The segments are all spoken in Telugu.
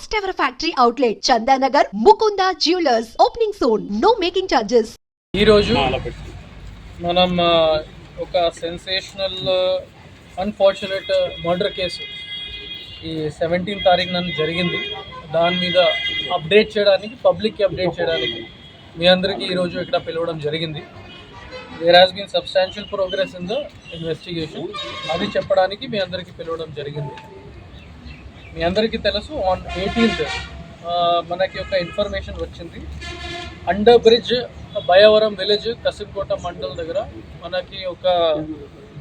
first ever factory outlet, Chandanagar, Mukunda Jewelers, opening soon. No making charges. ఈ రోజు మనం ఒక సెన్సేషనల్ అన్ఫార్చునేట్ మర్డర్ కేసు ఈ 17 తారీఖున జరిగింది. దాని మీద అప్డేట్ చేయడానికి, పబ్లిక్కి అప్డేట్ చేయడానికి మీ అందరికీ ఈరోజు ఇక్కడ పిలవడం జరిగింది. There has been substantial progress in the investigation. అది చెప్పడానికి మీ అందరికీ పిలవడం జరిగింది. మీ అందరికీ తెలుసు, ఆన్ 18th మనకి ఒక ఇన్ఫర్మేషన్ వచ్చింది. Under bridge Bayavaram village Kasimkota mandal దగ్గర మనకి ఒక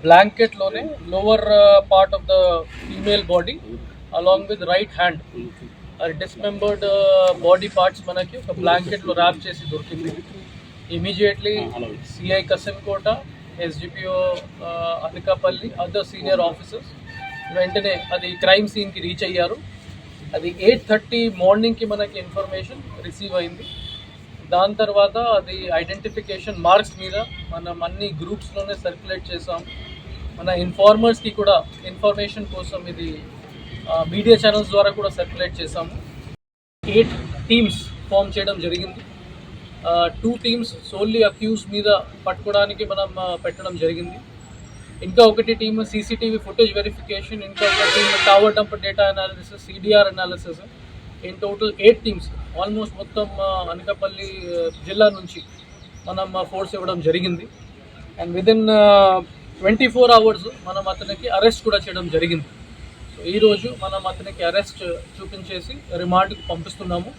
బ్లాంకెట్లోనే lower part of the female body along with right hand dismembered body parts మనకి ఒక బ్లాంకెట్లో ర్యాప్ చేసి దొరికింది. Immediately CI Kasimkota, SDPO Anakapalli, other senior officers వెంటనే అది క్రైమ్ సీన్కి రీచ్ అయ్యారు. అది 8:30 మార్నింగ్కి మనకి ఇన్ఫర్మేషన్ రిసీవ్ అయింది. దాని తర్వాత అది ఐడెంటిఫికేషన్ మార్క్స్ మీద మనం అన్ని గ్రూప్స్లోనే సర్క్యులేట్ చేసాం. మన ఇన్ఫార్మర్స్కి కూడా ఇన్ఫర్మేషన్ కోసం ఇది మీడియా ఛానల్స్ ద్వారా కూడా సర్క్యులేట్ చేసాము. 8 టీమ్స్ ఫామ్ చేయడం జరిగింది. 2 టీమ్స్ సోల్లీ అక్యూజ్ మీద పట్టుకోవడానికి మనం పెట్టడం జరిగింది. ఇంకా ఒకటి టీమ్ సీసీటీవీ ఫుటేజ్ వెరిఫికేషన్, ఇంకా ఒక team tower dump data analysis, CDR analysis. In total 8 teams almost మొత్తం అనకాపల్లి జిల్లా నుంచి మనం ఫోర్స్ ఇవ్వడం జరిగింది. అండ్ విదిన్ 24 hours మనం అతనికి అరెస్ట్ కూడా చేయడం జరిగింది. సో ఈరోజు మనం అతనికి అరెస్ట్ చూపించేసి రిమాండ్కి పంపిస్తున్నాము.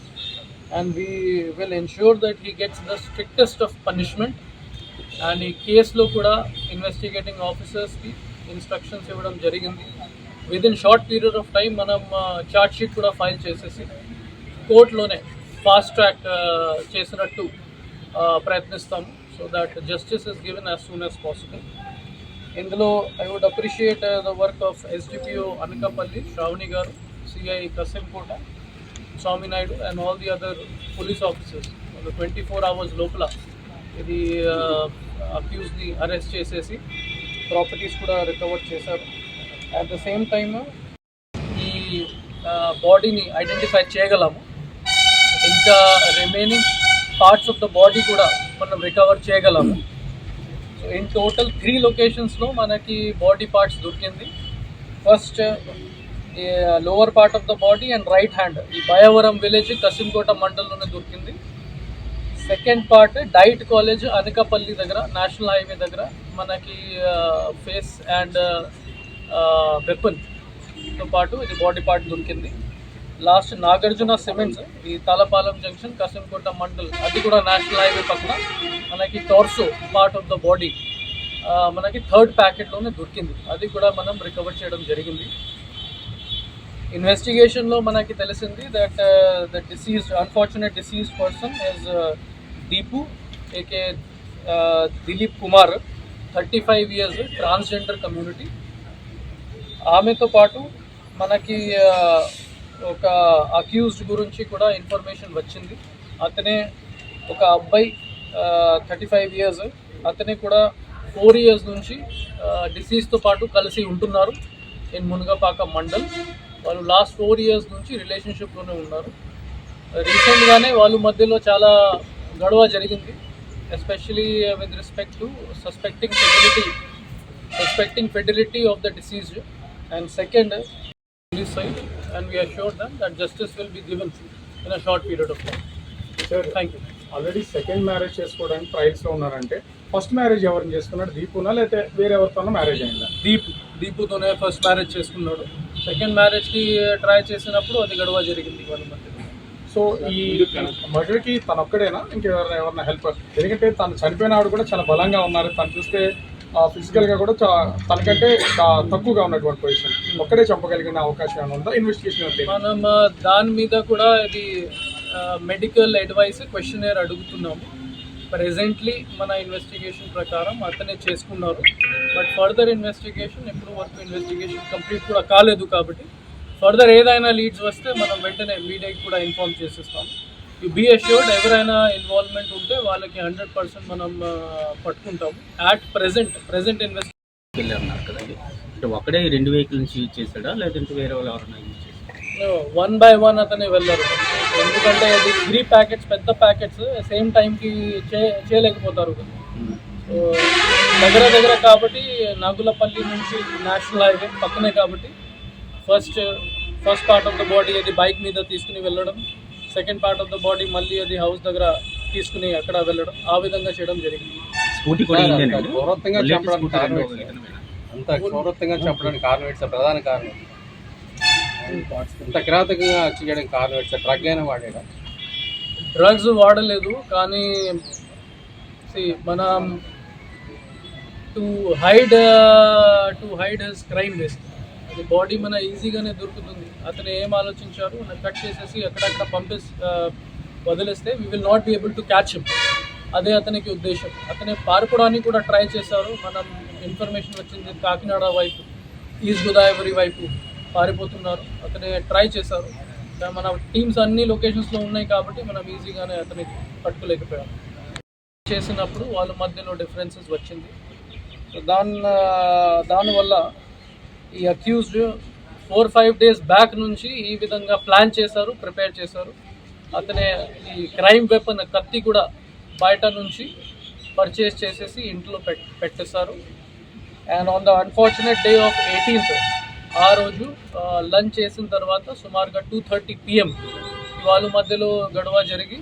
And we will ensure that he gets the strictest of punishment. And ఈ కేసులో కూడా ఇన్వెస్టిగేటింగ్ ఆఫీసర్స్కి ఇన్స్ట్రక్షన్స్ ఇవ్వడం జరిగింది. Within short period of time మనం ఛార్జ్ షీట్ కూడా ఫైల్ చేసేసి కోర్టులోనే ఫాస్ట్ ట్రాక్ చేసినట్టు ప్రయత్నిస్తాము. So that justice is given as soon as possible. ఇందులో I would appreciate the work of SDPO Anakapalli Shravani గారు, CI Kasimkota Swaminaidu and all the other police officers. 24 hours లోపల ఇది అక్యూజ్ని అరెస్ట్ చేసేసి ప్రాపర్టీస్ కూడా రికవర్ చేశారు. అట్ ద సేమ్ టైమ్ ఈ బాడీని ఐడెంటిఫై చేయగలము. ఇంకా remaining parts of the body కూడా మనం రికవర్ చేయగలము. సో ఇన్ టోటల్ 3 లొకేషన్స్లో మనకి బాడీ పార్ట్స్ దొరికింది. First lower part of the body and right hand ఈ బయవరం విలేజ్ కసింకోట మండలంలోనే దొరికింది. Second part diet college Anakapalli దగ్గర నేషనల్ హైవే దగ్గర మనకి ఫేస్ అండ్ వెపన్తో పాటు ఇది బాడీ పార్ట్ దొరికింది. లాస్ట్ నాగార్జున సిమెంట్స్ ఈ తాళపాలెం జంక్షన్ కసింకోట మండల్, అది కూడా నేషనల్ హైవే పక్కన మనకి torso part of the body మనకి థర్డ్ ప్యాకెట్లోనే దొరికింది. అది కూడా మనం రికవర్ చేయడం జరిగింది. ఇన్వెస్టిగేషన్లో మనకి తెలిసింది that the diseased unfortunate deceased person is Deepu AK Dilip Kumar, 35 years, transgender community. ఆమెతో పాటు మనకి ఒక అక్యూజ్డ్ గురించి కూడా ఇన్ఫర్మేషన్ వచ్చింది. అతనే ఒక అబ్బాయి 35 years, అతనే కూడా 4 years నుంచి డిసీజ్తో పాటు కలిసి ఉంటున్నారు ఇన్ మునగపాక మండల్. వాళ్ళు లాస్ట్ 4 years నుంచి రిలేషన్షిప్లోనే ఉన్నారు. రీసెంట్గానే వాళ్ళ మధ్యలో చాలా గొడవ జరిగింది, especially with respect to suspecting fidelity of the diseased and second police side, and we assure them that justice will be given in a short period of time. Sir, thank you. Already second marriage చేసుకోవడానికి ట్రయల్స్లో ఉన్నారంటే ఫస్ట్ మ్యారేజ్ ఎవరిని చేసుకున్నాడు? దీపునా లేకపోతే వేరే ఎవరితోనో మ్యారేజ్ అయిందా? దీపుతోనే ఫస్ట్ మ్యారేజ్ చేసుకున్నాడు. సెకండ్ మ్యారేజ్కి ట్రై చేసినప్పుడు అది గొడవ జరిగింది వాళ్ళ మధ్య. సో ఈ మర్డర్కి తను ఒక్కడేనా ఇంకెవరైనా హెల్ప్? ఎందుకంటే తను చనిపోయిన ఆవిడ కూడా చాలా బలంగా ఉన్నారు. తను చూస్తే ఫిజికల్గా కూడా తనకంటే తక్కువగా ఉన్నటువంటి పొజిషన్. ఒక్కడే చంపగలిగిన అవకాశం ఏమైనా ఉందా? ఇన్వెస్టిగేషన్ మనం దాని మీద కూడా ఇది మెడికల్ అడ్వైస్ క్వశ్చనర్ అడుగుతున్నాము. ప్రెజెంట్లీ మన ఇన్వెస్టిగేషన్ ప్రకారం అతనే చేసుకున్నారు. బట్ ఫర్దర్ ఇన్వెస్టిగేషన్ ఎప్పుడు వరకు ఇన్వెస్టిగేషన్ కంప్లీట్ కూడా కాలేదు కాబట్టి ఫర్దర్ ఏదైనా లీడ్స్ వస్తే మనం వెంటనే మీడియాకి కూడా ఇన్ఫార్మ్ చేసేస్తాము. యూ బీ అష్యూర్డ్ ఎవరైనా ఇన్వాల్వ్మెంట్ ఉంటే వాళ్ళకి 100% మనం పట్టుకుంటాము. అట్ ప్రెజెంట్ ఇన్వెస్టిగేషన్ అన్నారు కదండి, అంటే ఒకడే 2 వెహికల్ నుంచి యూజ్ చేశాడా లేదంటే వేరే వాళ్ళు ఎవరైనా యూజ్ చేశారా? వన్ బై వన్ అతనే వెళ్ళారు, ఎందుకంటే అది 3 ప్యాకెట్స్ పెద్ద ప్యాకెట్స్ సేమ్ టైంకి చేయలేకపోతారు. సో దగ్గర దగ్గర కాబట్టి నాగులపల్లి నుంచి నేషనల్ హైవే పక్కనే కాబట్టి first part of the body అది బైక్ మీద తీసుకుని వెళ్ళడం, second part of the body మళ్ళీ అది హౌస్ దగ్గర తీసుకుని అక్కడ వెళ్ళడం, ఆ విధంగా చేయడం జరిగింది. క్రూరత్వంగా చెప్పడానికి కారణం అంత క్రూరత్వంగా చెప్పడానికి కారణం ఏంటి సార్? ప్రధాన కారణం ఇంత కిరాతకంగా చేయడానికి కారణం ఏంటి సార్? డ్రగ్ అయినా వాడాడా? డ్రగ్స్ వాడలేదు, కానీ మనం to hide his crime base అది బాడీ మన ఈజీగానే దొరుకుతుంది. అతను ఏం ఆలోచించారు, కట్ చేసేసి అక్కడక్కడ వదిలేస్తే we will not be able to catch him, అదే అతనికి ఉద్దేశం. అతనే పారిపోవడానికి కూడా ట్రై చేశారు. మనం ఇన్ఫర్మేషన్ వచ్చింది కాకినాడ వైపు, ఈస్ట్ గోదావరి వైపు పారిపోతున్నారు, అతనే ట్రై చేశారు. మన టీమ్స్ అన్ని లొకేషన్స్లో ఉన్నాయి కాబట్టి మనం ఈజీగానే అతన్ని పట్టుకోలేకపోయాం. చేసినప్పుడు వాళ్ళ మధ్యలో డిఫరెన్సెస్ వచ్చింది. సో దానివల్ల ఈ అక్యూజ్డ్ 4-5 డేస్ బ్యాక్ నుంచి ఈ విధంగా ప్లాన్ చేశారు, ప్రిపేర్ చేశారు. అతనే ఈ క్రైమ్ వెపన్ కత్తి కూడా బయట నుంచి పర్చేస్ చేసేసి ఇంట్లో పెట్టేశారు. And on the unfortunate day of 18th ఆ రోజు లంచ్ చేసిన తర్వాత సుమారుగా 2:30 PM వాళ్ళ మధ్యలో గొడవ జరిగి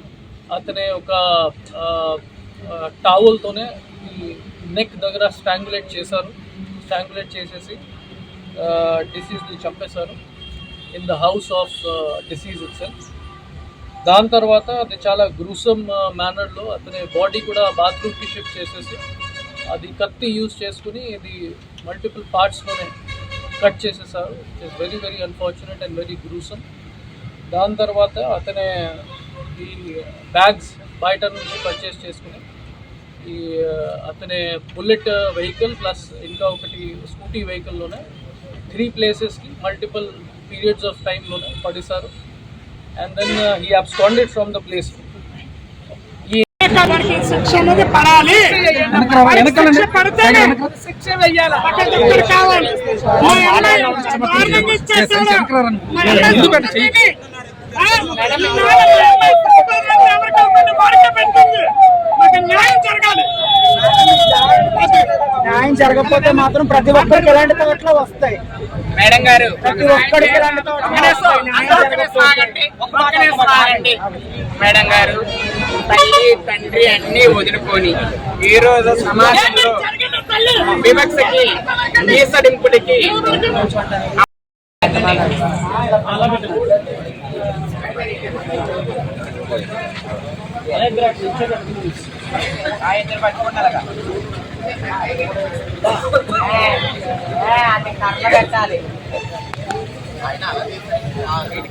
అతనే ఒక టావల్తోనే ఈ నెక్ దగ్గర స్ట్రాంగులేట్ చేసేసి డిసీజ్ని చంపేశారు in the house of disease itself. దాని తర్వాత అది చాలా గ్రూసమ్ మేనర్లో అతని బాడీ కూడా బాత్రూమ్కి షిఫ్ట్ చేసేసి అది కత్తి యూజ్ చేసుకుని ఇది మల్టిపుల్ పార్ట్స్లోనే కట్ చేసేసారు. It is very very unfortunate and very gruesome. దాని తర్వాత అతనే ఈ బ్యాగ్స్ బయట నుంచి పర్చేస్ చేసుకుని ఈ అతనే బుల్లెట్ వెహికల్ ప్లస్ ఇంకా ఒకటి స్కూటీ వెహికల్లోనే 3 ప్లేసెస్కి మల్టిపుల్ పీరియడ్స్ ఆఫ్ టైంలోనే పడేశారు. And then he absconded from the place. శిక్ష అనేది పడాలి, శిక్ష పడితేనే శిక్ష వెయ్యాలి, కావాలి. న్యాయం జరగకపోతే మాత్రం ప్రతి ఒక్కరికి ఎలాంటి తోటలు వస్తాయి మేడం గారు, ప్రతి ఒక్కరికి ఎలాంటి మేడం గారు. తల్లి తండ్రి అన్ని వదులుకొని ఈ రోజు సమాజంలో వివక్షకి మీసడింపుడికి పట్టుకుంటారా కట్టాలి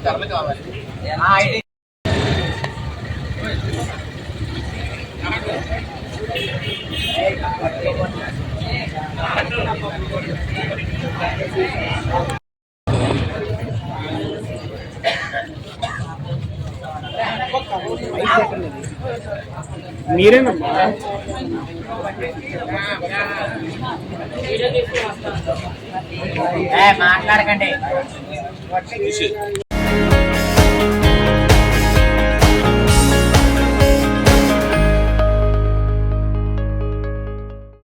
కర్మ కావాలి. మీరేనమ్మా మాట్లాడకండి.